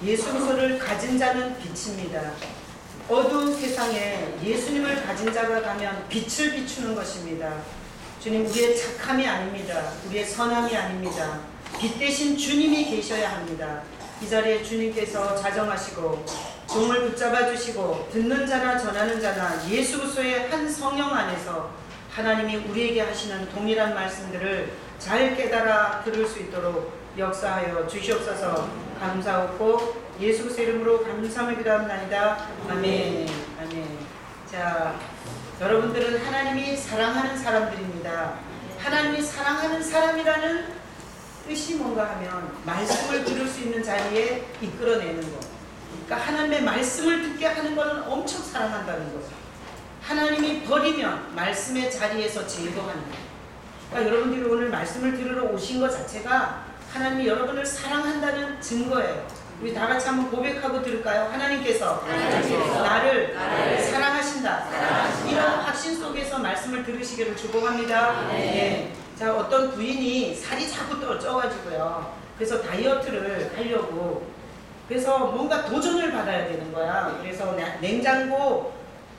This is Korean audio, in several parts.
예수 그리스도를 가진 자는 빛입니다. 어두운 세상에 예수님을 가진 자가 가면 빛을 비추는 것입니다. 주님, 우리의 착함이 아닙니다. 우리의 선함이 아닙니다. 빛 대신 주님이 계셔야 합니다. 이 자리에 주님께서 자정하시고 종을 붙잡아 주시고 듣는 자나 전하는 자나 예수 그리스도의 한 성령 안에서 하나님이 우리에게 하시는 동일한 말씀들을 잘 깨달아 들을 수 있도록 역사하여 주시옵소서. 감사하고 예수 그리스도 이름으로 감사함을 기도합나이다. 아멘. 아멘. 자, 여러분들은 하나님이 사랑하는 사람들입니다. 하나님이 사랑하는 사람이라는 뜻이 뭔가 하면 말씀을 들을 수 있는 자리에 이끌어내는 것. 그러니까 하나님의 말씀을 듣게 하는 것은 엄청 사랑한다는 거죠. 하나님이 버리면 말씀의 자리에서 제거하는 것. 그러니까 여러분들이 오늘 말씀을 들으러 오신 것 자체가 하나님이 여러분을 사랑한다는 증거예요. 우리 다 같이 한번 고백하고 들을까요? 하나님께서 나를 사랑하신다. 이런 확신 속에서 말씀을 들으시기를 축복합니다. 네. 자, 어떤 부인이 살이 자꾸 쪄가지고요. 그래서 다이어트를 하려고 그래서 뭔가 도전을 받아야 되는 거야. 그래서 냉장고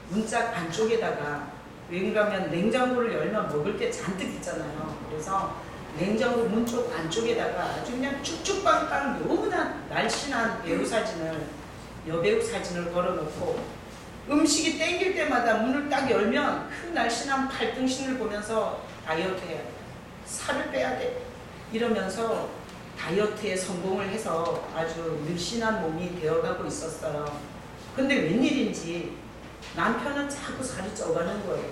문짝 안쪽에다가 여행 가면 냉장고를 열면 먹을 게 잔뜩 있잖아요. 그래서 냉장고 문 쪽 안쪽에다가 아주 그냥 쭉쭉빵빵 너무나 날씬한 배우 사진을 여배우 사진을 걸어놓고 음식이 땡길 때마다 문을 딱 열면 그 날씬한 팔등신을 보면서 다이어트 해야 돼. 살을 빼야 돼. 이러면서 다이어트에 성공을 해서 아주 늘씬한 몸이 되어가고 있었어요. 근데 웬일인지 남편은 자꾸 살이 쪄가는 거예요.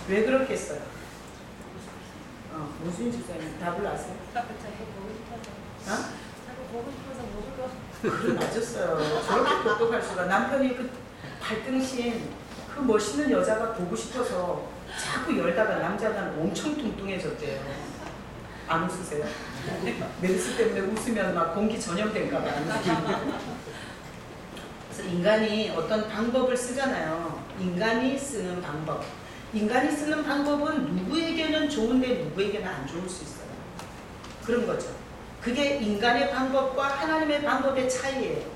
왜 그렇겠어요? 무슨 주사님 답을 아세요? 자꾸 보고 싶어서. 어? 자꾸 보고 싶어서 먹으러. 그래, 맞았어요. 저렇게 똑똑할 수가. 남편이 그 발등신 그 멋있는 여자가 보고 싶어서 자꾸 열다가 남자는 엄청 뚱뚱해졌대요. 안 웃으세요? 메르스 때문에 웃으면 막 공기 전염될까 봐. 그래서 인간이 어떤 방법을 쓰잖아요. 인간이 쓰는 방법. 인간이 쓰는 방법은 누구에게는 좋은데 누구에게는 안 좋을 수 있어요. 그런 거죠. 그게 인간의 방법과 하나님의 방법의 차이예요.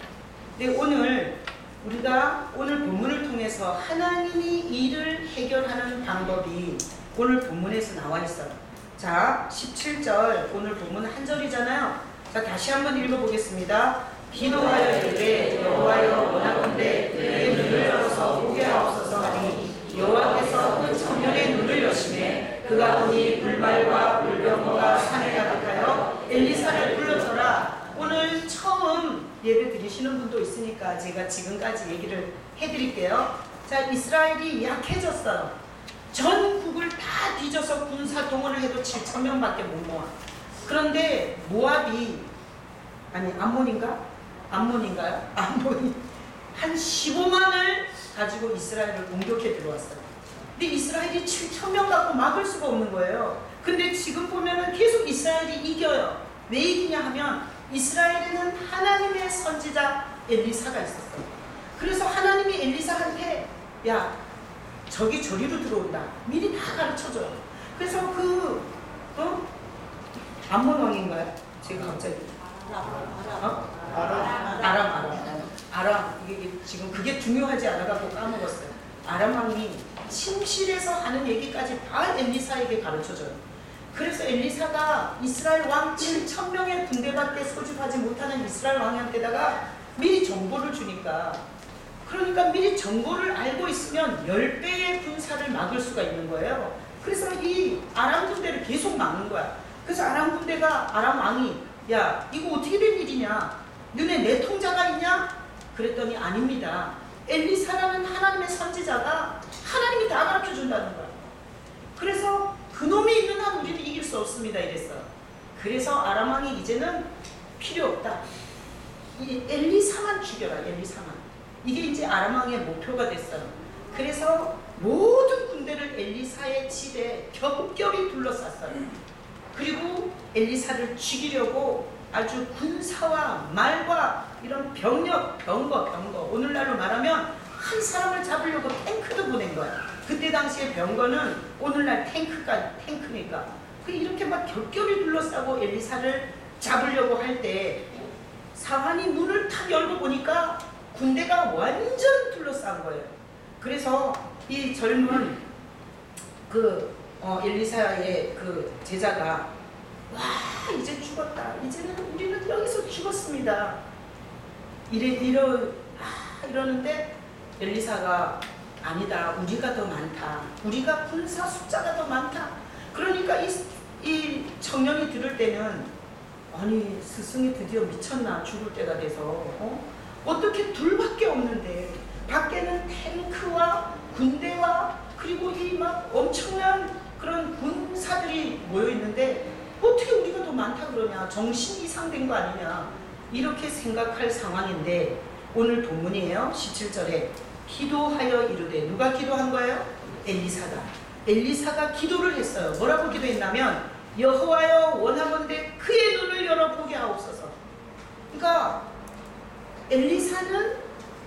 근데 오늘 우리가 오늘 본문을 통해서 하나님이 일을 해결하는 방법이 오늘 본문에서 나와 있어요. 자, 17절 오늘 본문 한 절이잖아요. 자, 다시 한번 읽어보겠습니다. 기도하여 이르되 여호와여 원하건대 그의 눈을 열어서 보게 하옵소서 하니 여호와께서 그 청년의 눈을 여시매 그가 보니 불말과 물병거가 산에 가득하여 엘리사를 불러서라. 오늘 처음 예배 드리시는 분도 있으니까 제가 지금까지 얘기를 해드릴게요. 자, 이스라엘이 약해졌어요. 전국을 다 뒤져서 군사 동원을 해도 7,000명밖에 못 모아. 그런데 모압이 암몬인가요? 암몬이 한 15만을 가지고 이스라엘을 공격해 들어왔어요. 근데 이스라엘이 7,000명 갖고 막을 수가 없는 거예요. 근데 지금 보면은 계속 이스라엘이 이겨요. 왜 이기냐 하면 이스라엘에는 하나님의 선지자 엘리사가 있었어요. 그래서 하나님이 엘리사한테 야, 저기 저리로 들어온다. 미리 다 가르쳐줘요. 그래서 암몬 왕인가요? 제가 갑자기 아람. 이게 지금 그게 중요하지 않아갖고 까먹었어요. 아람 왕이 침실에서 하는 얘기까지 다 엘리사에게 가르쳐줘요. 그래서 엘리사가 이스라엘 왕 7,000명의 군대밖에 소집하지 못하는 이스라엘 왕한테다가 미리 정보를 주니까, 그러니까 미리 정보를 알고 있으면 10배의 군사를 막을 수가 있는 거예요. 그래서 이 아람 군대를 계속 막는 거야. 그래서 아람 군대가 아람 왕이 야, 이거 어떻게 된 일이냐? 너네 내통자가 있냐? 그랬더니 아닙니다. 엘리사라는 하나님의 선지자가 하나님이 다 가르쳐준다는 거야. 그래서 그놈이 있는 한 우리는 이길 수 없습니다 이랬어요. 그래서 아람 왕이 이제는 필요 없다. 이 엘리사만 죽여라. 엘리사만. 이게 이제 아람 왕의 목표가 됐어요. 그래서 모든 군대를 엘리사의 집에 겹겹이 둘러쌌어요. 그리고 엘리사를 죽이려고 아주 군사와 말과 이런 병력, 병거, 오늘날로 말하면 한 사람을 잡으려고 탱크도 보낸 거야. 그때 당시에 병거는 오늘날 탱크니까. 이렇게 막 겹겹이 둘러싸고 엘리사를 잡으려고 할 때 상한이 문을 탁 열고 보니까 군대가 완전 둘러싼 거예요. 그래서 이 젊은 엘리사의 그 제자가 와 이제 죽었다. 이제는 우리는 여기서 죽었습니다. 이러는데 엘리사가 아니다. 우리가 더 많다. 우리가 군사 숫자가 더 많다. 그러니까 이 청년이 들을 때는 아니 스승이 드디어 미쳤나 죽을 때가 돼서 어떻게 둘밖에 없는데 밖에는 탱크와 군대와 그리고 이 막 엄청난 그런 군사들이 모여 있는데 어떻게 우리가 더 많다 그러냐 정신 이상된 거 아니냐 이렇게 생각할 상황인데 오늘 본문이에요. 17절에 기도하여 이르되 누가 기도한 거예요? 엘리사가 기도를 했어요. 뭐라고 기도했냐면 여호와여 원하건대 그의 눈을 열어 보게 하옵소서. 그러니까 엘리사는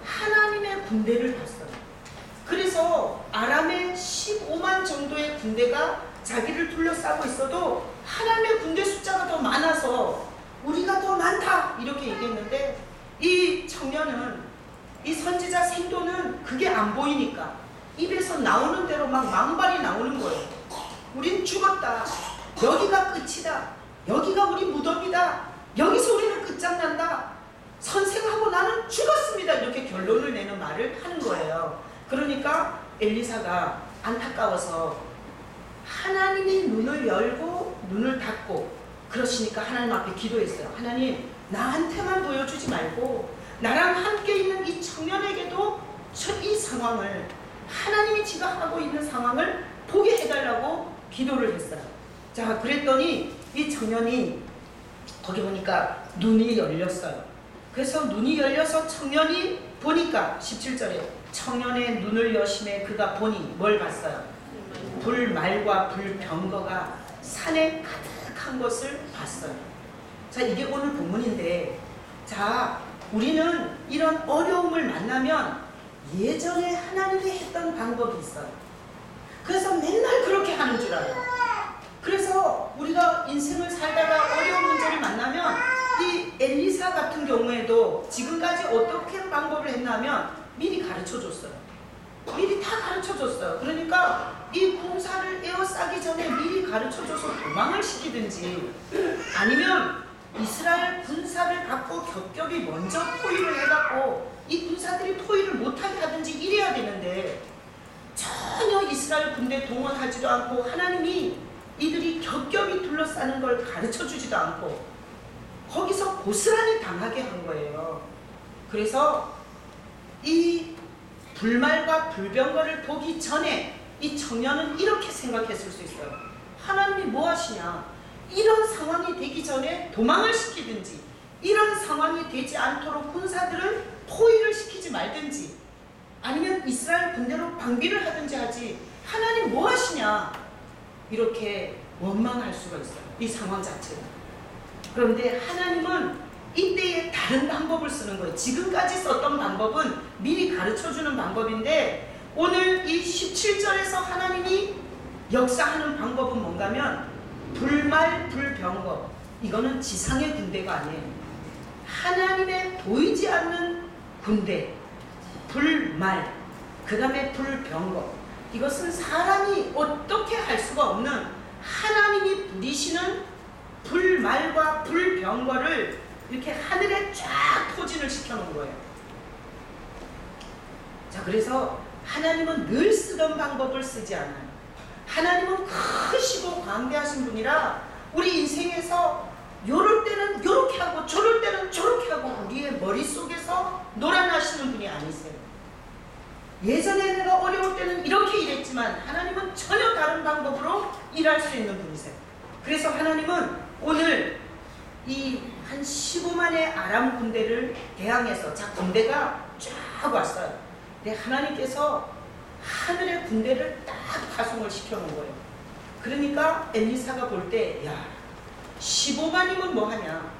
하나님의 군대를 봤어요. 그래서 아람의 15만 정도의 군대가 자기를 둘러싸고 있어도 하나님의 군대 숫자가 더 많아서 우리가 더 많다 이렇게 얘기했는데 이 청년은 이 선지자 생도는 그게 안 보이니까 입에서 나오는 대로 막 만발이 나오는 거예요. 우린 죽었다. 여기가 끝이다. 여기가 우리 무덤이다. 여기서 우리는 끝장난다. 선생하고 나는 죽었습니다. 이렇게 결론을 내는 말을 하는 거예요. 그러니까 엘리사가 안타까워서 하나님이 눈을 열고 눈을 닫고 그러시니까 하나님 앞에 기도했어요. 하나님 나한테만 보여주지 말고 나랑 함께 있는 이 청년에게도 이 상황을 하나님이 지금 하고 있는 상황을 보게 해달라고 기도를 했어요. 자 그랬더니 이 청년이 거기 보니까 눈이 열렸어요. 그래서 눈이 열려서 청년이 보니까 17절에 청년의 눈을 여심해 그가 보니 뭘 봤어요? 불말과 불병거가 산에 가득한 것을 봤어요. 자 이게 오늘 본문인데 자 우리는 이런 어려움을 만나면 예전에 하나님이 했던 방법이 있어요. 그래서 맨날 그렇게 하는 줄 알아요. 그래서 우리가 인생을 살다가 어려운 문제를 만나면 이 엘리사 같은 경우에도 지금까지 어떻게 방법을 했냐면 미리 가르쳐줬어요. 미리 다 가르쳐줬어요. 그러니까 이 군사를 에워싸기 전에 미리 가르쳐줘서 도망을 시키든지 아니면 이스라엘 군사를 갖고 겹겹이 먼저 포위를 해갖고 이 군사들이 포위를 못하게 하든지 이래야 되는데 전혀 이스라엘 군대 동원하지도 않고 하나님이 이들이 겹겹이 둘러싸는 걸 가르쳐주지도 않고 거기서 고스란히 당하게 한 거예요. 그래서 이 불말과 불병거를 보기 전에 이 청년은 이렇게 생각했을 수 있어요. 하나님이 뭐 하시냐? 이런 상황이 되기 전에 도망을 시키든지 이런 상황이 되지 않도록 군사들을 포위를 시키지 말든지 아니면 이스라엘 군대로 방비를 하든지 하지 하나님 뭐 하시냐? 이렇게 원망할 수가 있어요. 이 상황 자체가. 그런데 하나님은 이때에 다른 방법을 쓰는 거예요. 지금까지 썼던 방법은 미리 가르쳐주는 방법인데 오늘 이 17절에서 하나님이 역사하는 방법은 뭔가면 불말 불병거 이거는 지상의 군대가 아니에요. 하나님의 보이지 않는 군대 불말 그 다음에 불병거 이것은 사람이 어떻게 할 수가 없는 하나님이 부리시는 불말과 불병거를 이렇게 하늘에 쫙 포진을 시켜놓은 거예요. 자 그래서 하나님은 늘 쓰던 방법을 쓰지 않아요. 하나님은 크시고 광대하신 분이라 우리 인생에서 요럴 때는 요렇게 하고 저럴 때는 저렇게 하고 우리의 머릿속에서 놀아나시는 분이 아니세요. 예전에 내가 어려울 때는 이렇게 일했지만 하나님은 전혀 다른 방법으로 일할 수 있는 분이세요. 그래서 하나님은 오늘 이 한 15만의 아람 군대를 대항해서 자 군대가 쫙 왔어요. 근데 하나님께서 하늘의 군대를 딱 파송을 시켜놓은 거예요. 그러니까 엘리사가 볼 때 야 15만이면 뭐하냐.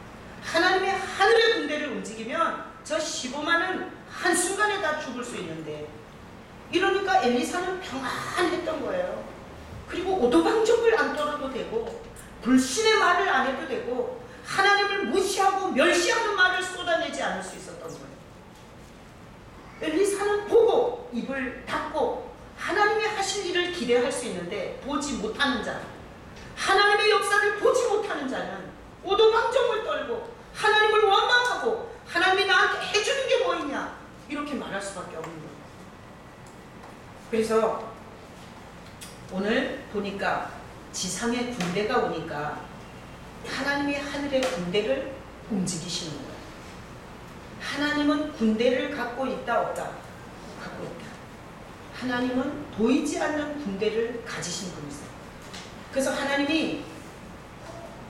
하나님의 하늘의 군대를 움직이면 저 15만은 한순간에 다 죽을 수 있는데 이러니까 엘리사는 평안했던 거예요. 그리고 오도방정을 안 떨어도 되고 불신의 말을 안 해도 되고 하나님을 무시하고 멸시하는 말을 쏟아내지 않을 수 있었던 거예요. 엘리사는 보고 입을 닫고 하나님이 하실 일을 기대할 수 있는데 보지 못하는 자, 하나님의 역사를 보지 못하는 자는 오도방정을 떨고 하나님을 원망하고 하나님이 나한테 해주는 게 뭐 있냐 이렇게 말할 수밖에 없는 거예요. 그래서 오늘 보니까 지상의 군대가 오니까 하나님이 하늘의 군대를 움직이시는 거예요. 하나님은 군대를 갖고 있다 없다? 갖고 있다. 하나님은 보이지 않는 군대를 가지신 분이세요. 그래서 하나님이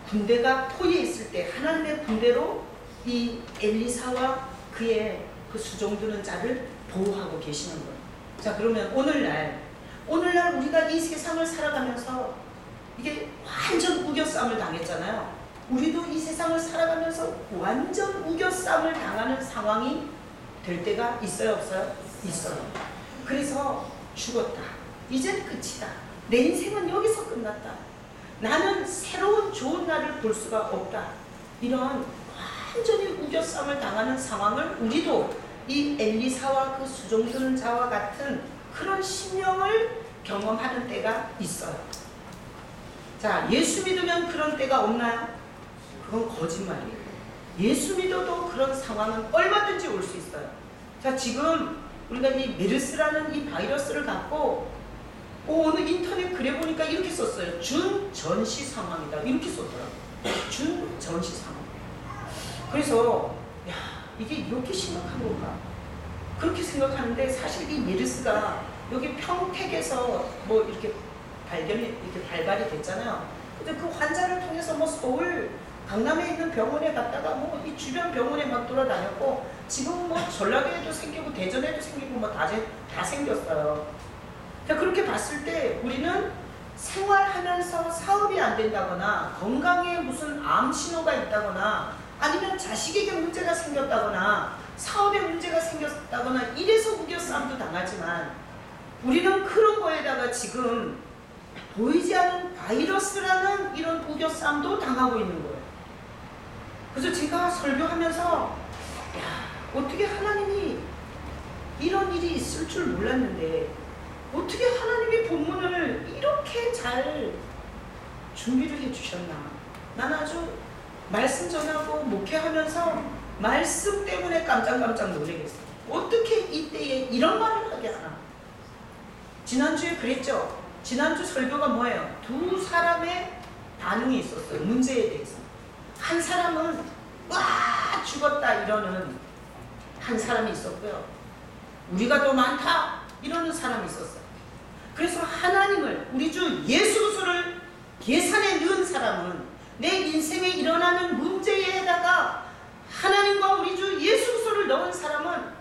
군대가 포위해 있을 때 하나님의 군대로 이 엘리사와 그의 그 수종드는 자를 보호하고 계시는 거예요. 자, 그러면 오늘날 우리가 이 세상을 살아가면서 이게 완전 우겨싸움을 당했잖아요. 우리도 이 세상을 살아가면서 완전 우겨싸움을 당하는 상황이 될 때가 있어요, 없어요? 있어요. 그래서 죽었다. 이젠 끝이다. 내 인생은 여기서 끝났다. 나는 새로운 좋은 날을 볼 수가 없다. 이런 완전히 우겨싸움을 당하는 상황을 우리도 이 엘리사와 그 수종드는 자와 같은 그런 심령을 경험하는 때가 있어요. 자, 예수 믿으면 그런 때가 없나요? 그건 거짓말이에요. 예수 믿어도 그런 상황은 얼마든지 올 수 있어요. 자, 지금 우리가 이 메르스라는 이 바이러스를 갖고 오늘 인터넷 글에 보니까 이렇게 썼어요. 준전시 상황이다. 이렇게 썼더라고요. 준전시 상황. 그래서 야, 이게 이렇게 심각한 건가? 그렇게 생각하는데 사실 이 메르스가 여기 평택에서 뭐 이렇게 발발이 됐잖아요. 근데 그 환자를 통해서 뭐 서울 강남에 있는 병원에 갔다가 뭐 이 주변 병원에 막 돌아다녔고 지금 뭐 전라도에도 생기고 대전에도 생기고 뭐 다 생겼어요. 자, 그렇게 봤을 때 우리는 생활하면서 사업이 안 된다거나 건강에 무슨 암 신호가 있다거나 아니면 자식에게 문제가 생겼다거나 사업에 문제가 생겼다거나 이래서 우겨싸움도 당하지만 우리는 그런 거에다가 지금 보이지 않는 바이러스라는 이런 우겨싸움도 당하고 있는 거예요. 그래서 제가 설교하면서 야, 어떻게 하나님이 이런 일이 있을 줄 몰랐는데 어떻게 하나님이 본문을 이렇게 잘 준비를 해주셨나. 난 아주 말씀 전하고 목회하면서 말씀 때문에 깜짝깜짝 놀라겠어요. 어떻게 이때에 이런 말을 하게 하나. 지난주에 그랬죠. 지난주 설교가 뭐예요? 두 사람의 반응이 있었어요. 문제에 대해서. 한 사람은 와 죽었다 이러는 한 사람이 있었고요. 우리가 더 많다 이러는 사람이 있었어요. 그래서 하나님을 우리 주 예수 그리스도를 계산에 넣은 사람은 내 인생에 일어나는 문제에다가 하나님과 우리 주 예수 그리스도를 넣은 사람은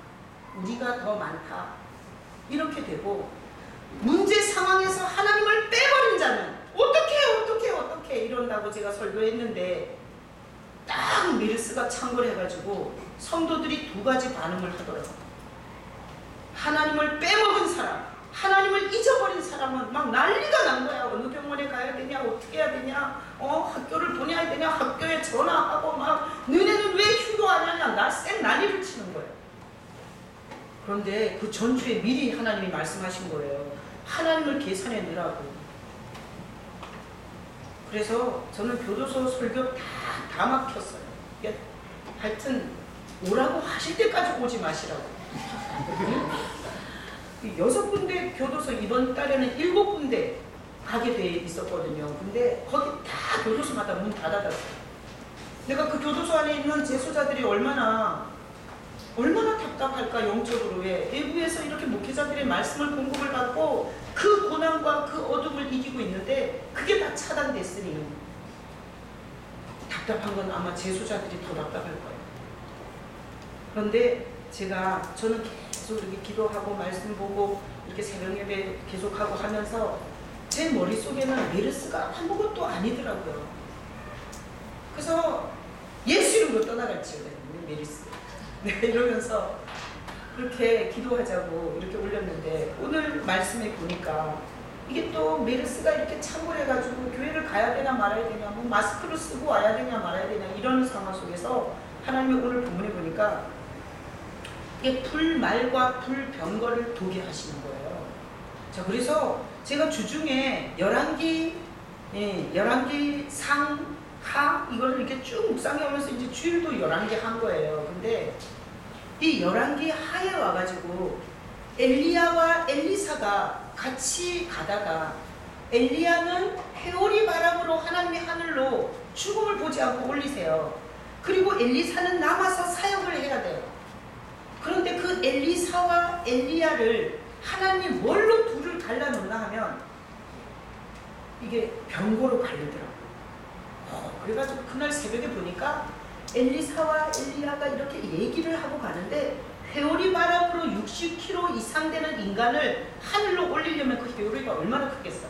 우리가 더 많다 이렇게 되고, 문제 상황에서 하나님을 빼버린 자는 어떻게 이런다고 제가 설교했는데 딱 메르스가 창궐 해가지고 성도들이 두 가지 반응을 하더라고요. 하나님을 빼먹은 사람, 하나님을 잊어버린 사람은 막 난리가 난 거야. 어느 병원에 가야 되냐, 어떻게 해야 되냐, 학교를 보내야 되냐, 학교에 전화하고 막 너네는 왜 휴교 안 하냐, 난리를 치는 거예요. 그런데 그 전주에 미리 하나님이 말씀하신 거예요. 하나님을 계산해 넣으라고. 그래서 저는 교도소 설교 다 막혔어요. 하여튼 오라고 하실 때까지 오지 마시라고. 6군데 교도소 이번 달에는 7군데 가게 돼 있었거든요. 근데 거기 다 교도소마다 문 닫아놨어요. 내가 그 교도소 안에 있는 재소자들이 얼마나 답답할까. 영적으로. 왜 외부에서 이렇게 목회자들의 말씀을 공급을 받고 그 고난과 그 어둠을 이기고 있는데 그게 다 차단됐으니 답답한 건 아마 재소자들이 더 답답할 거예요. 그런데 저는 계속 이렇게 기도하고 말씀 보고 이렇게 새벽 예배 계속하고 하면서 제 머릿속에는 메르스가 아무것도 아니더라고요. 그래서 예수 이름으로 떠나갈지요. 메르스. 네, 이러면서 그렇게 기도하자고 이렇게 올렸는데 오늘 말씀에 보니까 이게 또 메르스가 이렇게 창궐해가지고 교회를 가야 되나 말아야 되냐, 뭐 마스크를 쓰고 와야 되냐 말아야 되냐 이런 상황 속에서 하나님이 오늘 본문에 보니까 이게 불말과 불병거를 도게 하시는 거예요. 자, 그래서 제가 주중에 열왕기 상하 이걸 이렇게 쭉 묵상해 오면서 이제 주일도 열왕기 한 거예요. 근데 이 열왕기 하에 와가지고 엘리야와 엘리사가 같이 가다가 엘리야는 회오리 바람으로 하나님의 하늘로 죽음을 보지 않고 올리세요. 그리고 엘리사는 남아서 사역을 해야 돼요. 그런데 그 엘리사와 엘리야를 하나님 뭘로 둘을 갈라놓나 하면 이게 병거로 갈리더라고요. 그래가지고 그날 새벽에 보니까 엘리사와 엘리야가 이렇게 얘기를 하고 가는데 회오리 바람으로 60km 이상 되는 인간을 하늘로 올리려면 그 회오리가 얼마나 크겠어.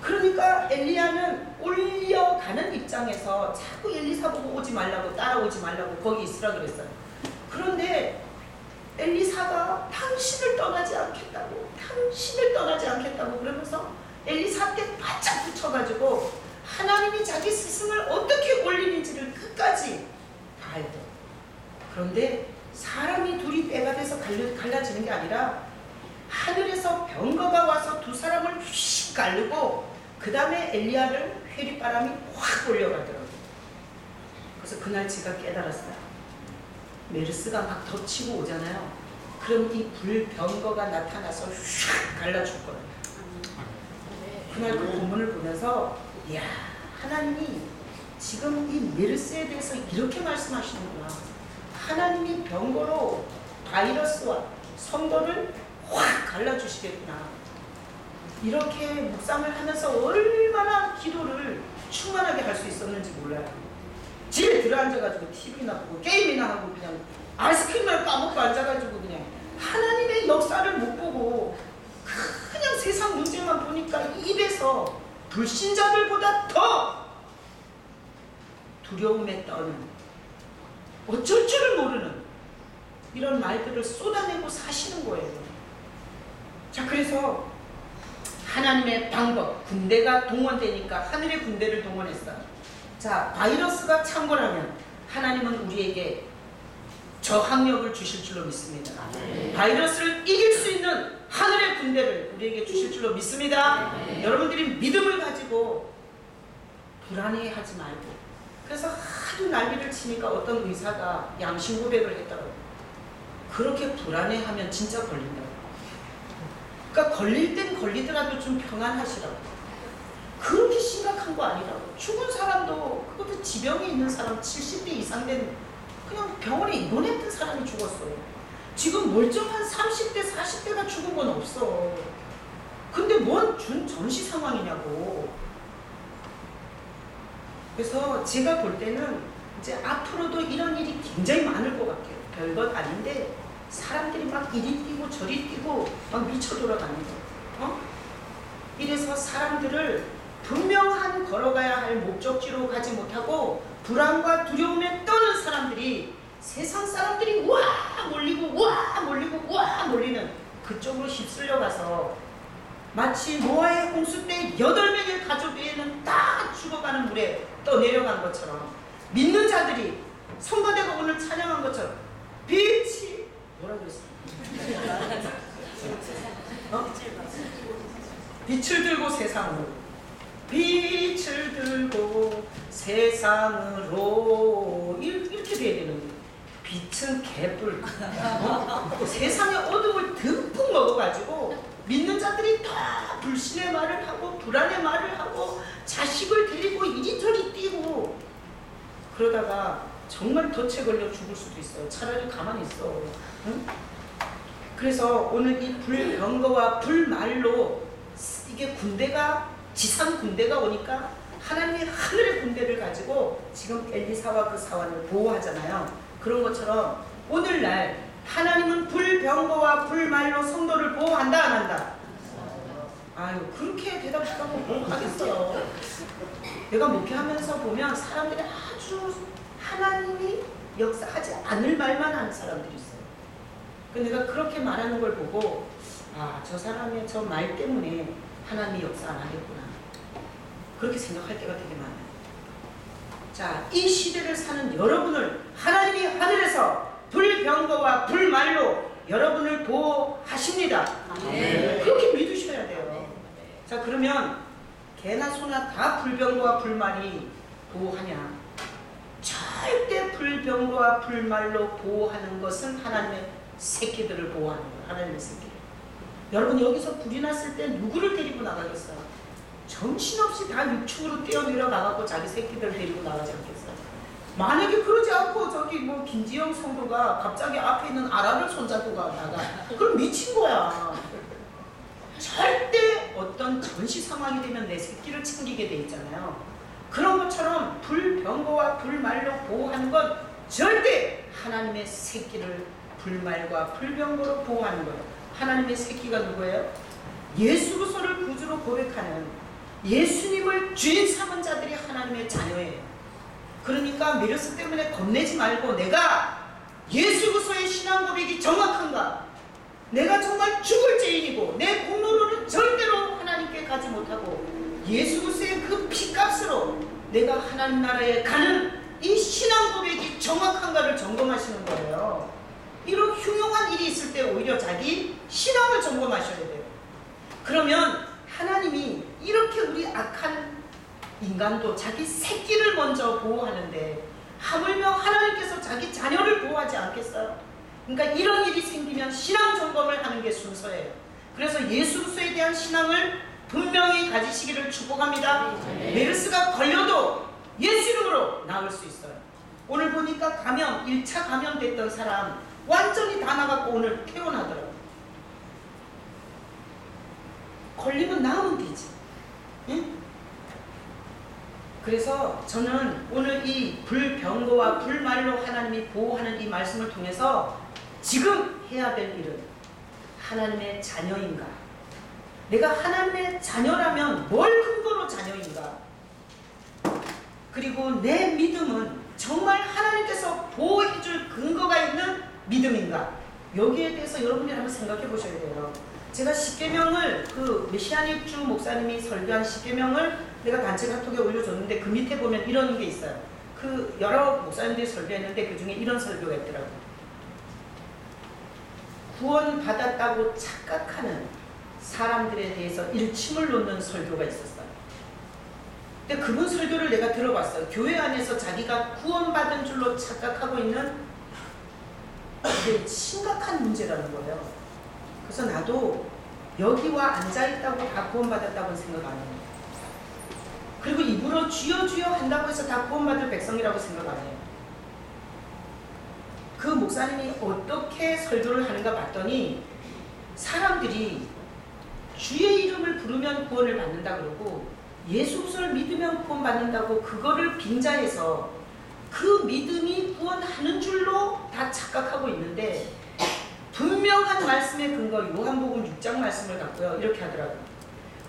그러니까 엘리야는 올려가는 입장에서 자꾸 엘리사 보고 오지 말라고, 따라오지 말라고 거기 있으라 그랬어요. 그런데 엘리사가 당신을 떠나지 않겠다고, 당신을 떠나지 않겠다고 그러면서 엘리사한테 바짝 붙여가지고 하나님이 자기 스승을 어떻게 올리는지를 끝까지 봐야 돼. 그런데 사람이 둘이 때가 돼서 갈라지는 게 아니라 하늘에서 병거가 와서 두 사람을 휙 갈르고 그 다음에 엘리야를 회리바람이 확 올려가더라고요. 그래서 그날 제가 깨달았어요. 메르스가 막 덮치고 오잖아요. 그럼 이 불병거가 나타나서 휙 갈라줄 거예요. 그날 그 본문을 보면서 이야, 하나님이 지금 이 메르스에 대해서 이렇게 말씀하시는구나. 하나님이 병거로 바이러스와 성도를 확 갈라주시겠구나. 이렇게 묵상을 하면서 얼마나 기도를 충만하게 할 수 있었는지 몰라요. 집에 들어앉아가지고 TV나 보고 게임이나 하고 그냥 아이스크림만 까먹고 앉아가지고 그냥 하나님의 역사를 못 보고 그냥 세상 문제만 보니까 입에서 불신자들보다 더 두려움에 떠는, 어쩔 줄을 모르는 이런 말들을 쏟아내고 사시는 거예요. 자, 그래서 하나님의 방법, 군대가 동원되니까 하늘의 군대를 동원했어요. 자, 바이러스가 창궐하면 하나님은 우리에게 저항력을 주실 줄로 믿습니다. 바이러스를 이길 수 있는 하늘의 군대를 우리에게 주실 줄로 믿습니다. 여러분들이 믿음을 가지고 불안해하지 말고. 그래서 하도 난리를 치니까 어떤 의사가 양심 고백을 했더라고요. 그렇게 불안해하면 진짜 걸린다고. 그러니까 걸릴 땐 걸리더라도 좀 평안하시라고. 그렇게 심각한 거 아니라고. 죽은 사람도, 그것도 지병에 있는 사람 70대 이상 된 그냥 병원에 입원했던 사람이 죽었어요. 지금 멀쩡한 30대 40대가 죽은 건 없어. 근데 뭔 전시 상황이냐고. 그래서 제가 볼 때는 이제 앞으로도 이런 일이 굉장히 많을 것 같아요. 별것 아닌데 사람들이 막 이리 뛰고 저리 뛰고 막 미쳐 돌아가는 거. 이래서 사람들을 분명한 걸어가야 할 목적지로 가지 못하고 불안과 두려움에 떠는 사람들이, 세상 사람들이 와 몰리고 와 몰리고 와 몰리는 그쪽으로 휩쓸려 가서 마치 노아의 홍수 때 8명의 가족 외에는 다 죽어가는 물에 떠내려간 것처럼, 믿는 자들이 성가대가 오늘 찬양한 것처럼 빛이 뭐라 그랬어? 빛을 들고 세상으로, 빛을 들고 세상으로 이렇게 돼야 되는데 빛은 개뿔. 세상의 어둠을 듬뿍 먹어가지고 믿는 자들이 다 불신의 말을 하고 불안의 말을 하고 자식을 데리고 이리저리 뛰고 그러다가 정말 덫에 걸려 죽을 수도 있어요. 차라리 가만히 있어. 응? 그래서 오늘 이 불병거와 불말로 이게 군대가, 지상 군대가 오니까 하나님의 하늘의 군대를 가지고 지금 엘리사와 그 사원을 보호하잖아요. 그런 것처럼 오늘날 하나님은 불병거와 불말로 성도를 보호한다 안 한다? 아유, 그렇게 대답하고 뭐 하겠어요. 내가 목회하면서 보면 사람들이 아주 하나님이 역사하지 않을 말만 하는 사람들이 있어요. 근데 내가 그렇게 말하는 걸 보고 아, 저 사람의 저 말 때문에 하나님이 역사 안 하겠구나. 그렇게 생각할 때가 되게 많아요. 자, 이 시대를 사는 여러분을 하나님이 하늘에서 불병거와 불말로 여러분을 보호하십니다. 그렇게 믿으셔야 돼요. 자, 그러면 개나 소나 다 불병거와 불말이 보호하냐? 절대 불병거와 불말로 보호하는 것은 하나님의 새끼들을 보호하는 거예요. 하나님의 새끼들. 여러분, 여기서 불이 났을 때 누구를 데리고 나가겠어요? 정신없이 다 육축으로 뛰어내려가갖고 자기 새끼들 데리고 나가지 않겠어요? 만약에 그러지 않고 저기 뭐 김지영 성도가 갑자기 앞에 있는 아라를 손잡고 나가, 그럼 미친 거야. 절대 어떤 전시 상황이 되면 내 새끼를 챙기게 돼 있잖아요. 그런 것처럼 불병거와 불말로 보호하는 건 절대 하나님의 새끼를 불말과 불병거로 보호하는 거예요. 하나님의 새끼가 누구예요? 예수 그리스도를 구주로 고백하는, 예수님을 주인 삼은 자들이 하나님의 자녀예요. 그러니까 메르스 때문에 겁내지 말고, 내가 예수 그리스도의 신앙 고백이 정확한가? 내가 정말 죽을 죄인이고 내 공로로는 절대로 하나님께 가지 못하고 예수 그리스도의 그 피값으로 내가 하나님 나라에 가는 이 신앙 고백이 정확한가를 점검하시는 거예요. 이런 흉흉한 일이 있을 때 오히려 자기 신앙을 점검하셔야 돼요. 그러면 하나님이 이렇게 우리 악한 인간도 자기 새끼를 먼저 보호하는데 하물며 하나님께서 자기 자녀를 보호하지 않겠어요? 그러니까 이런 일이 생기면 신앙 점검을 하는 게 순서예요. 그래서 예수 그리스도에 대한 신앙을 분명히 가지시기를 축복합니다. 메르스가 걸려도 예수 이름으로 나을 수 있어요. 오늘 보니까 감염, 1차 감염됐던 사람 완전히 다 나갔고 오늘 퇴원하더라고요. 걸리면 나으면 되지. 응? 그래서 저는 오늘 이 불병거와 불말로 하나님이 보호하는 이 말씀을 통해서 지금 해야 될 일은 하나님의 자녀인가? 내가 하나님의 자녀라면 뭘 근거로 자녀인가? 그리고 내 믿음은 정말 하나님께서 보호해줄 근거가 있는 믿음인가? 여기에 대해서 여러분들이 한번 생각해 보셔야 돼요. 제가 십계명을 그 메시아닉 주 목사님이 설교한 십계명을 내가 단체 카톡에 올려줬는데 그 밑에 보면 이런 게 있어요. 그 여러 목사님들이 설교했는데 그 중에 이런 설교가 있더라고요. 구원받았다고 착각하는 사람들에 대해서 일침을 놓는 설교가 있었어요. 근데 그분 설교를 내가 들어봤어요. 교회 안에서 자기가 구원받은 줄로 착각하고 있는 이게 심각한 문제라는 거예요. 그래서 나도 여기와 앉아있다고 다 구원받았다고는 생각 안 해요. 그리고 입으로 주여 주여 한다고 해서 다 구원받을 백성이라고 생각 안 해요. 그 목사님이 어떻게 설교를 하는가 봤더니 사람들이 주의 이름을 부르면 구원을 받는다 그러고 예수 그리스도를 믿으면 구원받는다고 그거를 빙자해서 그 믿음이 구원하는 줄로 다 착각하고 있는데 분명한 말씀의 근거 요한복음 6장 말씀을 갖고요. 이렇게 하더라고요.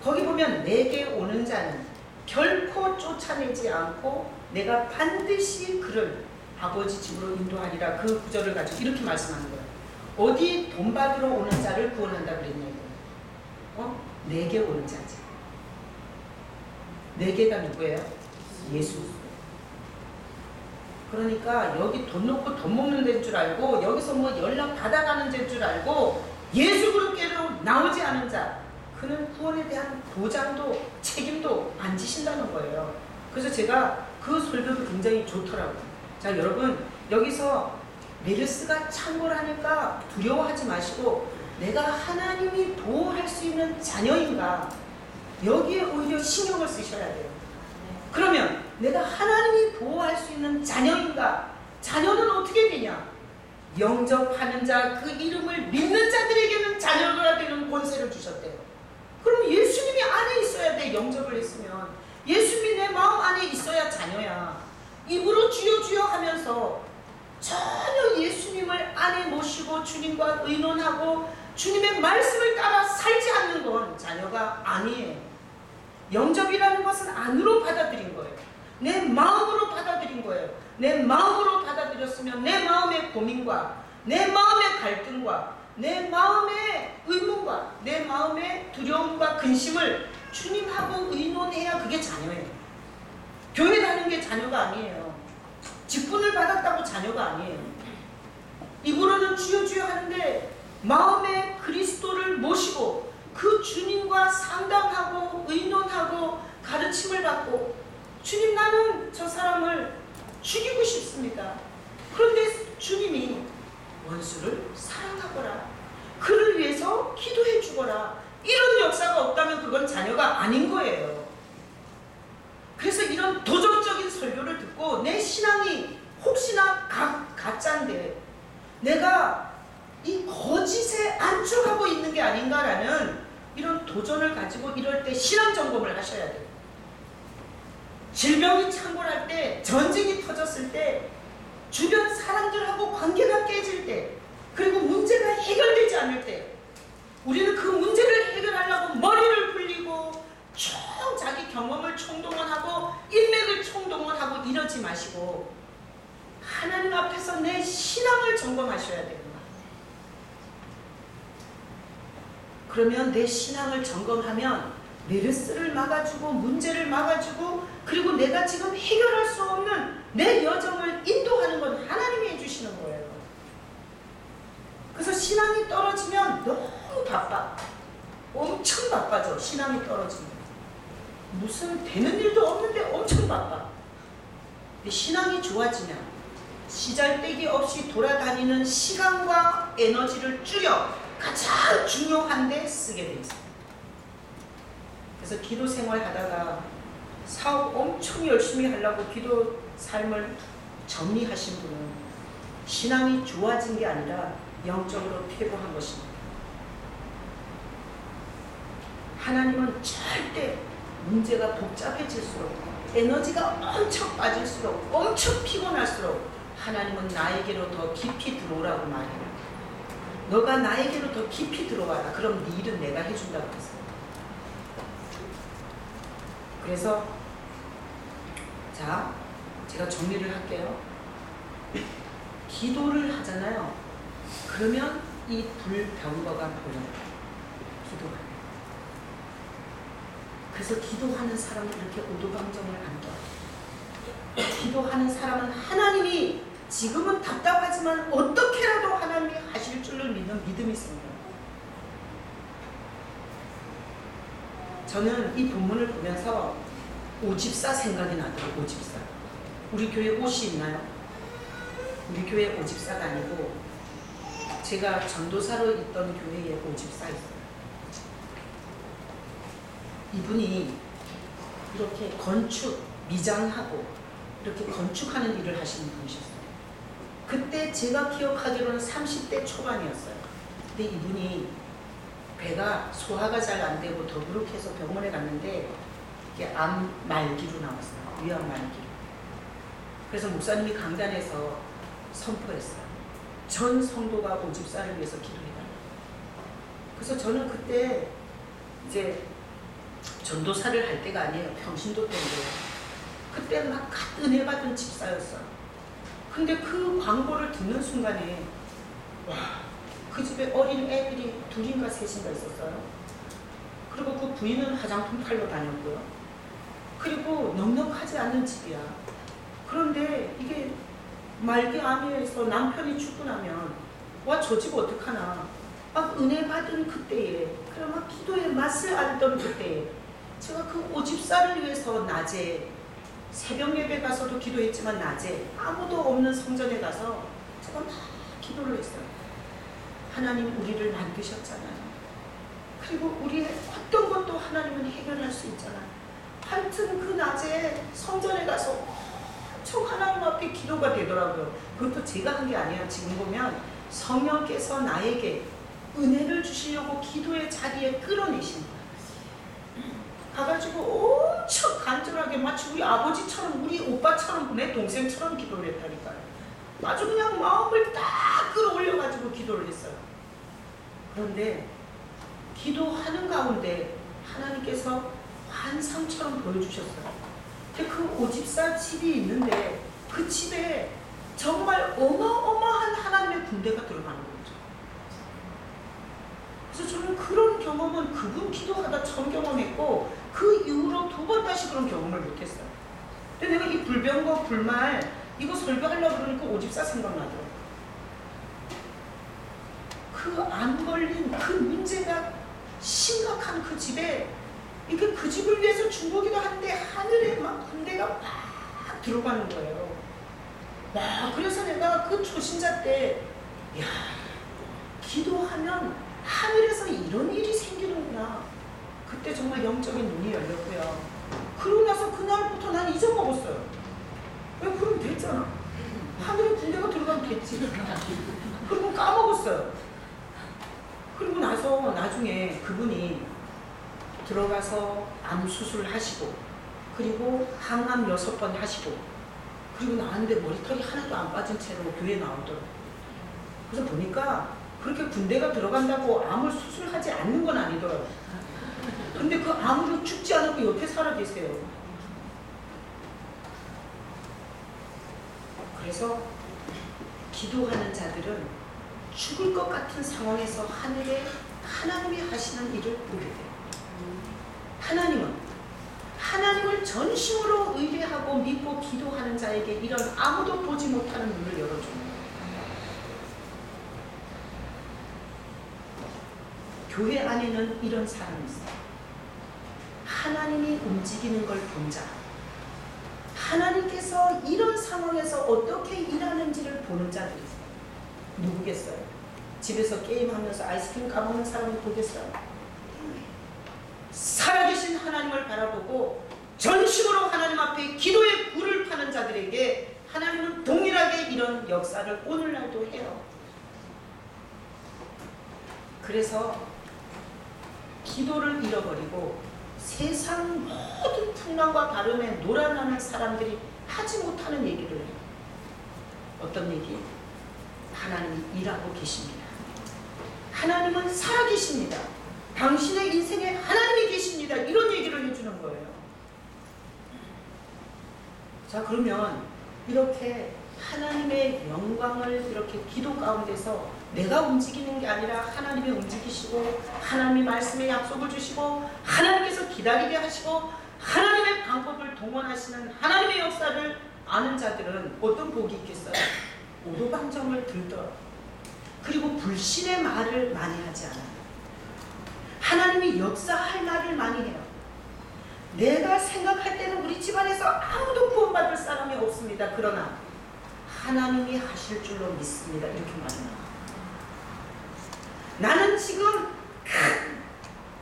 거기 보면 내게 오는 자는 결코 쫓아내지 않고 내가 반드시 그를 아버지 집으로 인도하리라. 그 구절을 가지고 이렇게 말씀하는 거예요. 어디 돈 받으러 오는 자를 구원한다 그랬냐고. 내게 오는 자지. 내게가 누구예요? 예수. 그러니까 여기 돈 놓고 돈 먹는 데인 줄 알고 여기서 뭐 연락 받아가는 데인 줄 알고 예수 그리스도로 나오지 않은 자, 그는 구원에 대한 보장도 책임도 안 지신다는 거예요. 그래서 제가 그 설교도 굉장히 좋더라고요. 자, 여러분, 여기서 메르스가 창궐하니까 두려워하지 마시고 내가 하나님이 보호할 수 있는 자녀인가, 여기에 오히려 신경을 쓰셔야 돼요. 그러면 내가 하나님이 보호할 수 있는 자녀인가? 자녀는 어떻게 되냐? 영접하는 자, 그 이름을 믿는 자들에게는 자녀가 되는 권세를 주셨대요. 그럼 예수님이 안에 있어야 돼. 영접을 했으면 예수님이 내 마음 안에 있어야 자녀야. 입으로 주여 주여 하면서 전혀 예수님을 안에 모시고 주님과 의논하고 주님의 말씀을 따라 살지 않는 건 자녀가 아니에요. 영접이라는 것은 안으로 받아들인 거예요. 내 마음으로 받아들인 거예요. 내 마음으로 받아들였으면 내 마음의 고민과 내 마음의 갈등과 내 마음의 의문과 내 마음의 두려움과 근심을 주님하고 의논해야 그게 자녀예요. 교회 다니는 게 자녀가 아니에요. 직분을 받았다고 자녀가 아니에요. 입으로는 주여 주여 하는데 마음에 그리스도를 모시고 그 주님과 상담하고 의논하고 가르침을 받고 주님 나는 저 사람을 죽이고 싶습니다. 그런데 주님이 원수를 사랑하거라. 그를 위해서 기도해 주거라. 이런 역사가 없다면 그건 자녀가 아닌 거예요. 그래서 이런 도전적인 설교를 듣고 내 신앙이 혹시나 가짜인데 내가 이 거짓에 안주하고 있는 게 아닌가라는 이런 도전을 가지고 이럴 때 신앙 점검을 하셔야 돼요. 질병이 창궐할 때, 전쟁이 터졌을 때, 주변 사람들하고 관계가 깨질 때, 그리고 문제가 해결되지 않을 때 우리는 그 문제를 해결하려고 머리를 굴리고 총 자기 경험을 총동원하고 인맥을 총동원하고 이러지 마시고 하나님 앞에서 내 신앙을 점검하셔야 됩니다. 그러면 내 신앙을 점검하면 메르스를 막아주고 문제를 막아주고 그리고 내가 지금 해결할 수 없는 내 여정을 인도하는 건 하나님이 해주시는 거예요. 그래서 신앙이 떨어지면 너무 바빠. 엄청 바빠져. 신앙이 떨어지면. 무슨 되는 일도 없는데 엄청 바빠. 근데 신앙이 좋아지면 시잘데기 없이 돌아다니는 시간과 에너지를 줄여 가장 중요한 데 쓰게 돼 있어요. 그래서 기도 생활 하다가 사업 엄청 열심히 하려고 기도 삶을 정리하신 분은 신앙이 좋아진 게 아니라 영적으로 퇴보한 것입니다. 하나님은 절대 문제가 복잡해질수록 에너지가 엄청 빠질수록 엄청 피곤할수록 하나님은 나에게로 더 깊이 들어오라고 말해요. 너가 나에게로 더 깊이 들어와라. 그럼 네 일은 내가 해준다고 했어요. 그래서 자, 제가 정리를 할게요. 기도를 하잖아요. 그러면 이 불병거가 보여요. 기도가. 그래서 기도하는 사람은 이렇게 오도방정을 안 떠요. 기도하는 사람은 하나님이 지금은 답답하지만 어떻게라도 하나님이 하실 줄을 믿는 믿음이 생겨요. 저는 이 본문을 보면서 오집사 생각이 나더라고요. 오집사. 우리 교회 옷이 있나요? 우리 교회 오집사가 아니고 제가 전도사로 있던 교회에 오집사 있어요. 이분이 이렇게 건축, 미장하고 이렇게 건축하는 일을 하시는 분이셨어요. 그때 제가 기억하기로는 30대 초반이었어요. 근데 이분이 배가 소화가 잘 안 되고 더부룩해서 병원에 갔는데 이게 암 말기로 나왔어요. 위암 말기로. 그래서 목사님이 강단에서 선포했어요. 전 성도가 오집사를 위해서 기도해달라고. 그래서 저는 그때 이제 전도사를 할 때가 아니에요. 평신도 때인데 그때 막 은혜 받은 집사였어요. 근데 그 광고를 듣는 순간에 와, 그 집에 어린 애들이 둘인가 셋인가 있었어요. 그리고 그 부인은 화장품 팔러 다녔고요. 그리고 넉넉하지 않은 집이야. 그런데 이게 말기암에서 남편이 죽고 나면 와, 저 집 어떡하나. 막 은혜 받은 그때에, 그래 막 기도의 맛을 알던 그때에 제가 그 오집사를 위해서 낮에 새벽 예배 가서도 기도했지만 낮에 아무도 없는 성전에 가서 제가 막 기도를 했어요. 하나님 우리를 만드셨잖아요. 그리고 우리의 어떤 것도 하나님은 해결할 수 있잖아요. 하여튼 그 낮에 성전에 가서 엄청 하나님 앞에 기도가 되더라고요. 그것도 제가 한 게 아니에요. 지금 보면 성령께서 나에게 은혜를 주시려고 기도의 자리에 끌어내신 거예요. 가가지고 엄청 간절하게 마치 우리 아버지처럼 우리 오빠처럼 내 동생처럼 기도를 했다니까요. 아주 그냥 마음을 딱 끌어올려가지고 기도를 했어요. 그런데 기도하는 가운데 하나님께서 환상처럼 보여주셨어요. 그 오집사 집이 있는데 그 집에 정말 어마어마한 하나님의 군대가 들어가는 거죠. 그래서 저는 그런 경험은 그분 기도하다 처음 경험했고 그 이후로 두 번 다시 그런 경험을 못했어요. 근데 내가 이 불병거 불말 이거 설교하려고 그러니까 오집사 생각나더라고요. 그 안 걸린 그 문제가 심각한 그 집에 이렇게 그 집을 위해서 중보기도 한데 하늘에 막 군대가 막 들어가는 거예요. 그래서 내가 그 초신자 때 야, 기도하면 하늘에서 이런 일이 생기는구나. 그때 정말 영적인 눈이 열렸고요. 그러고 나서 그날부터 난 잊어먹었어요. 왜 그럼 됐잖아. 하늘에 군대가 들어가면 됐지. 그리고 까먹었어요. 그리고 나서 나중에 그분이 들어가서 암 수술하시고 그리고 항암 6번 하시고 그리고 나왔는데 머리털이 하나도 안 빠진 채로 교회에 나오더라고요. 그래서 보니까 그렇게 군대가 들어간다고 암을 수술하지 않는 건 아니더라고요. 근데 그 암으로 죽지 않고 옆에 살아 계세요. 그래서 기도하는 자들은 죽을 것 같은 상황에서 하늘에 하나님이 하시는 일을 보게 돼요. 하나님을 전심으로 의뢰하고 믿고 기도하는 자에게 이런 아무도 보지 못하는 눈을 열어줍니다. 교회 안에는 이런 사람이 있어요. 하나님이 움직이는 걸 본 자, 하나님께서 이런 상황에서 어떻게 일하는지를 보는 자들이 있어요. 누구겠어요? 집에서 게임하면서 아이스크림 까먹는 사람이 보겠어요? 살아계신 하나님을 바라보고 전심으로 하나님 앞에 기도의 불을 파는 자들에게 하나님은 동일하게 이런 역사를 오늘날도 해요. 그래서 기도를 잃어버리고 세상 모든 풍랑과 바람에 놀아나는 사람들이 하지 못하는 얘기를 해요. 어떤 얘기? 하나님이 일하고 계십니다. 하나님은 살아계십니다. 당신의 인생에 하나님이 계십니다. 이런 얘기를 해주는 거예요. 자, 그러면 이렇게 하나님의 영광을 이렇게 기도 가운데서 내가 움직이는 게 아니라 하나님이 움직이시고 하나님이 말씀의 약속을 주시고 하나님께서 기다리게 하시고 하나님의 방법을 동원하시는 하나님의 역사를 아는 자들은 어떤 복이 있겠어요? 오도방정을 들더라. 그리고 불신의 말을 많이 하지 않아요. 하나님이 역사할 말을 많이 해요. 내가 생각할 때는 우리 집안에서 아무도 구원받을 사람이 없습니다. 그러나 하나님이 하실 줄로 믿습니다. 이렇게 말합니다. 나는 지금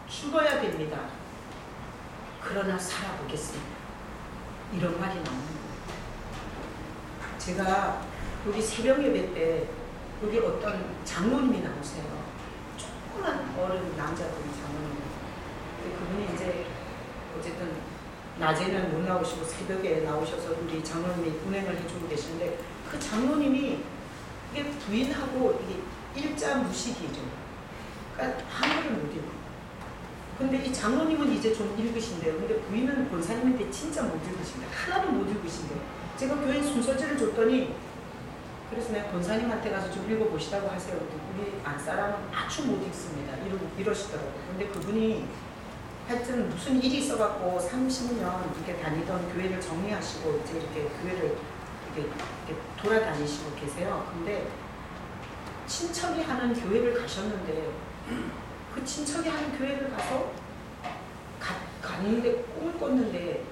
죽어야 됩니다. 그러나 살아보겠습니다. 이런 말이 나오는 거예요. 제가 여기 새벽 예배 때 여기 어떤 장로님이 나오세요. 조그만 어른 남자분이 장로님. 그분이 이제 어쨌든 낮에는 못 나오시고 새벽에 나오셔서 우리 장로님이 운행을 해주고 계시는데 그 장로님이 이게 부인하고 이게 일자 무식이죠. 그러니까 한글을 못 읽고. 근데 이 장로님은 이제 좀 읽으신대요. 근데 부인은 권사님인데 진짜 못 읽으신대요. 하나도 못 읽으신대요. 제가 교회 순서지를 줬더니 그래서 내가 권사님한테 가서 좀 읽어보시라고 하세요. 우리 안사람은 아주 못 읽습니다. 이러시더라고요. 근데 그분이 하여튼 무슨 일이 있어갖고 30년 이렇게 다니던 교회를 정리하시고 이제 이렇게 교회를 이렇게 돌아다니시고 계세요. 근데 친척이 하는 교회를 가셨는데 그 친척이 하는 교회를 가서 가는데 꿈을 꿨는데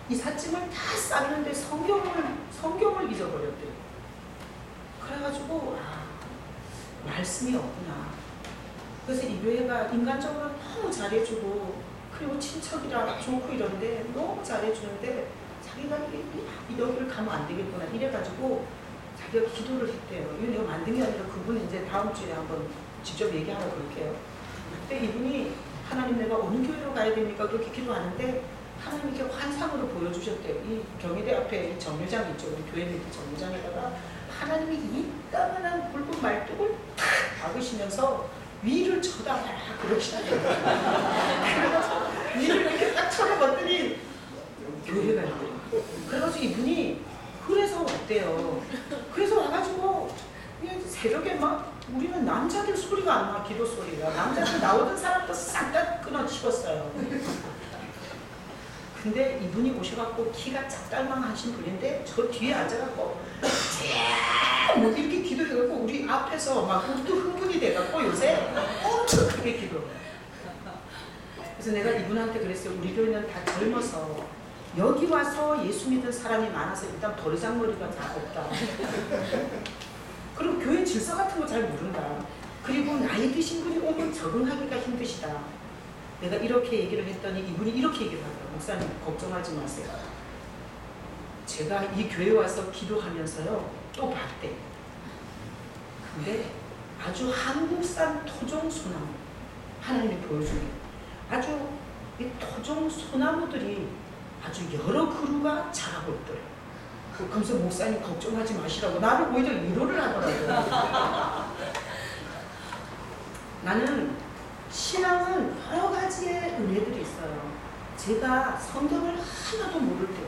이삿짐을 다 쌌는데 성경을 잊어버렸대요. 그래가지고 말씀이 없구나. 그래서 이 교회가 인간적으로 너무 잘해주고 그리고 친척이라 좋고 이런데 너무 잘해주는데 자기가 여기를 가면 안 되겠구나 이래가지고 자기가 기도를 했대요. 이거 내가 만든 게 아니라 그분이 이제 다음 주에 한번 직접 얘기하러 그럴게요. 그때 이분이 하나님 내가 어느 교회로 가야 됩니까? 그렇게 기도하는데 하나님 이렇게 환상으로 보여주셨대요. 이 경희대 앞에 이 정류장 있죠. 우리 교회 밑에 정류장에다가 하나님이 이따만한 굵은 말뚝을 탁 박으시면서 위를 쳐다봐라 그러시더라고요. 그래서 위를 이렇게 딱 쳐다봤더니 교회가 있대요. 그래가지고 이분이 그래서 왔대요. 그래서 와가지고 새벽에 막 우리는 남자들 소리가 안 나. 기도 소리가. 남자들 나오던 사람도 싹 다 끊어치웠어요. 근데 이분이 오셔갖고 키가 짝달망하신 분인데 저 뒤에 앉아갖고 뭐 이렇게 기도해갖고 우리 앞에서 막 우리도 흥분이 돼갖고 요새 엄청 크게 기도. 그래서 내가 이분한테 그랬어요. 우리 교회는 다 젊어서 여기 와서 예수 믿은 사람이 많아서 일단 버르장머리가 다 없다. 그리고 교회 질서 같은 거 잘 모른다. 그리고 나이 드신 분이 오면 적응하기가 힘드시다. 내가 이렇게 얘기를 했더니 이분이 이렇게 얘기를 하더라고요. 목사님 걱정하지 마세요. 제가 이 교회 와서 기도하면서요 또 봤대. 근데 아주 한국산 토종 소나무 하나님이 보여주니 아주 이 토종 소나무들이 아주 여러 그루가 자라고 있더래요. 그러면서 목사님 걱정하지 마시라고 나를 오히려 위로를 하더라고요. 나는 신앙은 여러 가지의 은혜들이 있어요. 제가 성경을 하나도 모를 때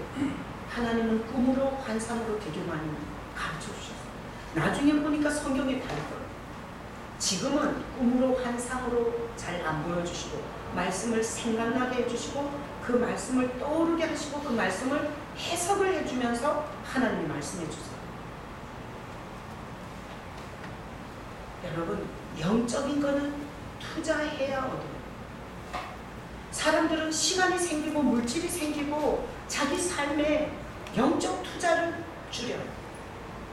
하나님은 꿈으로 환상으로 되게 많이 가르쳐 주셨어요. 나중에 보니까 성경에 다 있더라고요. 지금은 꿈으로 환상으로 잘 안 보여주시고 말씀을 생각나게 해주시고 그 말씀을 떠오르게 하시고 그 말씀을 해석을 해주면서 하나님이 말씀해 주세요. 여러분 영적인 거는 투자해야 얻어요. 사람들은 시간이 생기고 물질이 생기고 자기 삶에 영적 투자를 줄여요.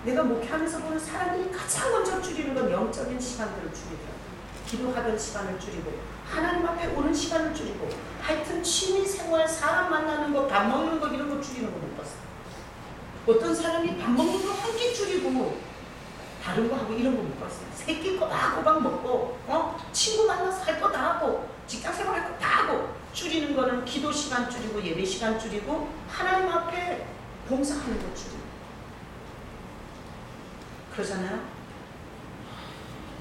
내가 목회하면서 보는 사람들이 가장 먼저 줄이는 건 영적인 시간들을 줄이더라고요. 기도하던 시간을 줄이고 하나님 앞에 오는 시간을 줄이고 하여튼 취미생활 사람 만나는 거 밥 먹는 거 이런 거 줄이는 거 못 봤어요. 어떤 사람이 밥 먹는 거 한 끼 줄이고 다른 거 하고 이런 거 못 봤어요. 세 끼 꼬박꼬박 먹고 친구 만나서 할 거 다 하고 직장생활 할 거 다 하고 줄이는 거는 기도 시간 줄이고 예배 시간 줄이고 하나님 앞에 봉사하는 거 줄이고 그러잖아요.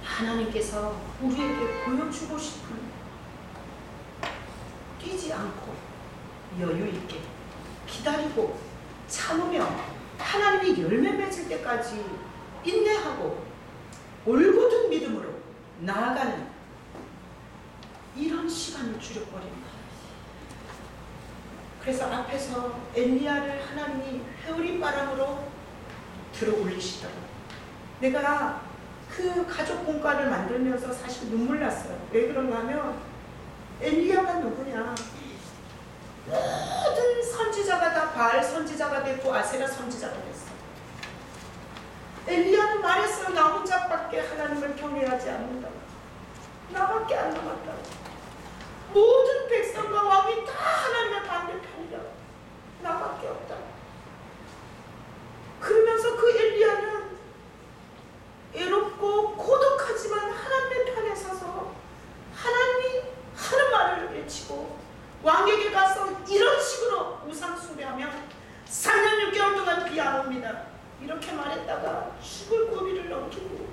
하나님께서 우리에게 보여주고 싶은 뛰지 않고 여유 있게 기다리고 참으며 하나님이 열매 맺을 때까지 인내하고 올곧은 믿음으로 나아가는 이런 시간을 줄여버립니다. 그래서 앞에서 엘리야를 하나님이 회오리바람으로 들어 올리시더라고요. 내가 그 가족 공과를 만들면서 사실 눈물 났어요. 왜 그런가 하면 엘리야가 누구냐? 모든 선지자가 다 바알 선지자가 됐고 아세라 선지자가 됐어. 엘리야는 말했어요. 나 혼자밖에 하나님을 경외하지 않는다고. 나밖에 안 남았다고. 모든 백성과 왕이 다 하나님의 반대편이라고. 나밖에 없다고. 그러면서 그 엘리야는 외롭고 고독하지만 하나님의 편에 서서 하나님이 하는 말을 외치고 왕에게 가서 이런 식으로 우상 숭배하면 3년 6개월 동안 비 안 옵니다. 이렇게 말했다가 죽을 고비를 넘기고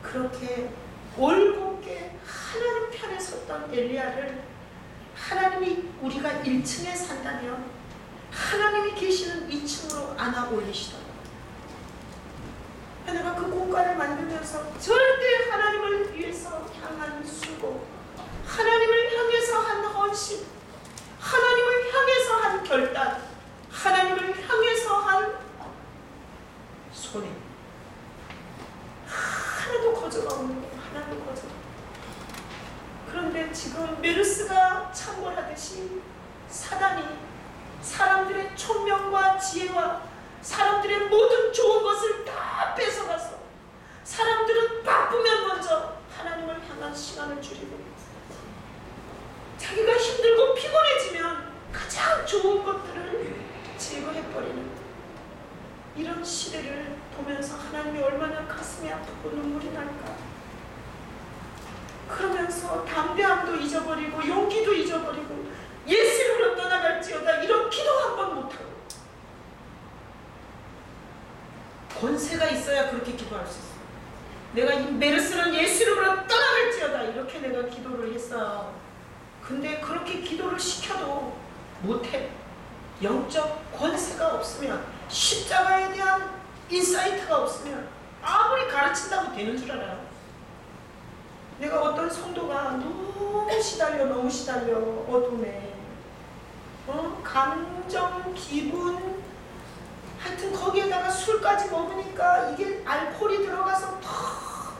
그렇게 올곧게 하나님 편에 섰던 엘리야를 하나님이 우리가 1층에 산다면 하나님이 계시는 2층으로 안아 올리시더라고요. 내가 그 공간을 만들면서 절대 하나님을 위해서 향한 수고, 하나님을 향해서 한 헌신, 하나님을 향해서 한 결단, 하나님을 향해서 한 손해 하나도 거저가 없는 거예요. 하나도 거저. 그런데 지금 메르스가 창궐하듯이 사단이 사람들의 총명과 지혜와 사람들의 모든 좋은 것을 다 뺏어가서 사람들은 바쁘면 먼저 하나님을 향한 시간을 줄이고 자기가 힘들고 피곤해지면 가장 좋은 것들을 제거해버리는 이런 시대를 보면서 하나님이 얼마나 가슴이 아프고 눈물이 날까. 그러면서 담대함도 잊어버리고 용기도 잊어버리고 예수님으로 떠나갈지어다 이런 기도 한 번 못하고 권세가 있어야 그렇게 기도할 수 있어요. 내가 이 메르스는 예수 이름으로 떠나갈지어다 이렇게 내가 기도를 했어요. 근데 그렇게 기도를 시켜도 못해. 영적 권세가 없으면 십자가에 대한 인사이트가 없으면 아무리 가르친다고 되는 줄 알아요. 내가 어떤 성도가 너무 시달려 어둠에 감정, 기분, 하여튼 거기에다가 술까지 먹으니까 이게 알코올이 들어가서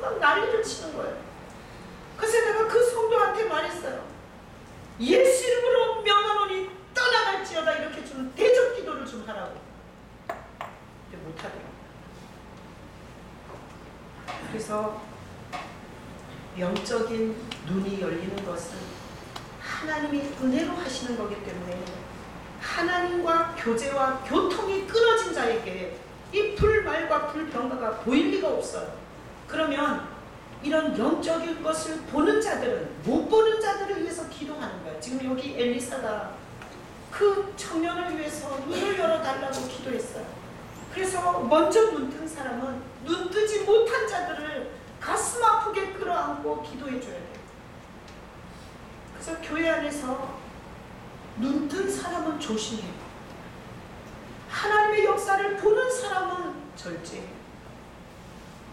막 난리를 치는 거예요. 그래서 내가 그 성도한테 말했어요. 예수 이름으로 명하노니 떠나갈지어다, 이렇게 좀 대적 기도를 좀 하라고. 근데 못하더라고요. 그래서 영적인 눈이 열리는 것은 하나님이 은혜로 하시는 거기 때문에 하나님과 교제와 교통이 끊어진 자에게 이 불말과 불병가가 보일 리가 없어요. 그러면 이런 영적인 것을 보는 자들은 못 보는 자들을 위해서 기도하는 거예요. 지금 여기 엘리사가 그 청년을 위해서 눈을 열어달라고 기도했어요. 그래서 먼저 눈 뜬 사람은 눈 뜨지 못한 자들을 가슴 아프게 끌어안고 기도해 줘야 돼요. 그래서 교회 안에서 눈 뜬 사람은 조심해요. 하나님의 역사를 보는 사람은 절제해요.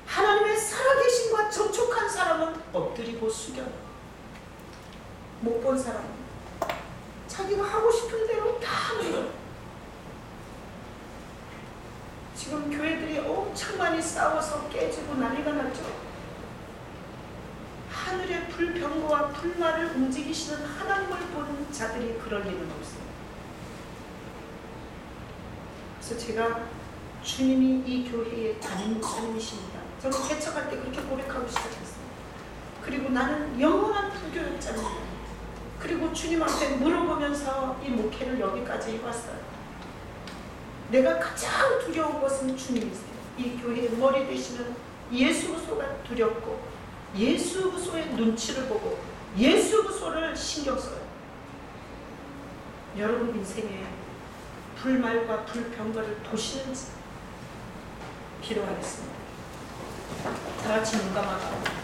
하나님의 살아계심과 접촉한 사람은 엎드리고 숙여요. 못 본 사람은 자기가 하고 싶은 대로 다 하는 거예요. 지금 교회들이 엄청 많이 싸워서 깨지고 난리가 났죠. 하늘의 불병거와 불말을 움직이시는 하나님을 보는 자들이 그럴 일은 없어요. 그래서 제가 주님이 이 교회의 담임 목사님이십니다. 저는 개척할 때 그렇게 고백하고 시작했어요. 그리고 나는 영원한 불교였잖아요. 그리고 주님 앞에 물어보면서 이 목회를 여기까지 왔어요. 내가 가장 두려운 것은 주님이세요. 이 교회의 머리 되시는 예수구소가 두렵고 예수구소의 눈치를 보고 예수구소를 신경 써요. 여러분 인생에 불말과 불병거를 도시는지 기도하겠습니다. 다 같이 눈 감아요.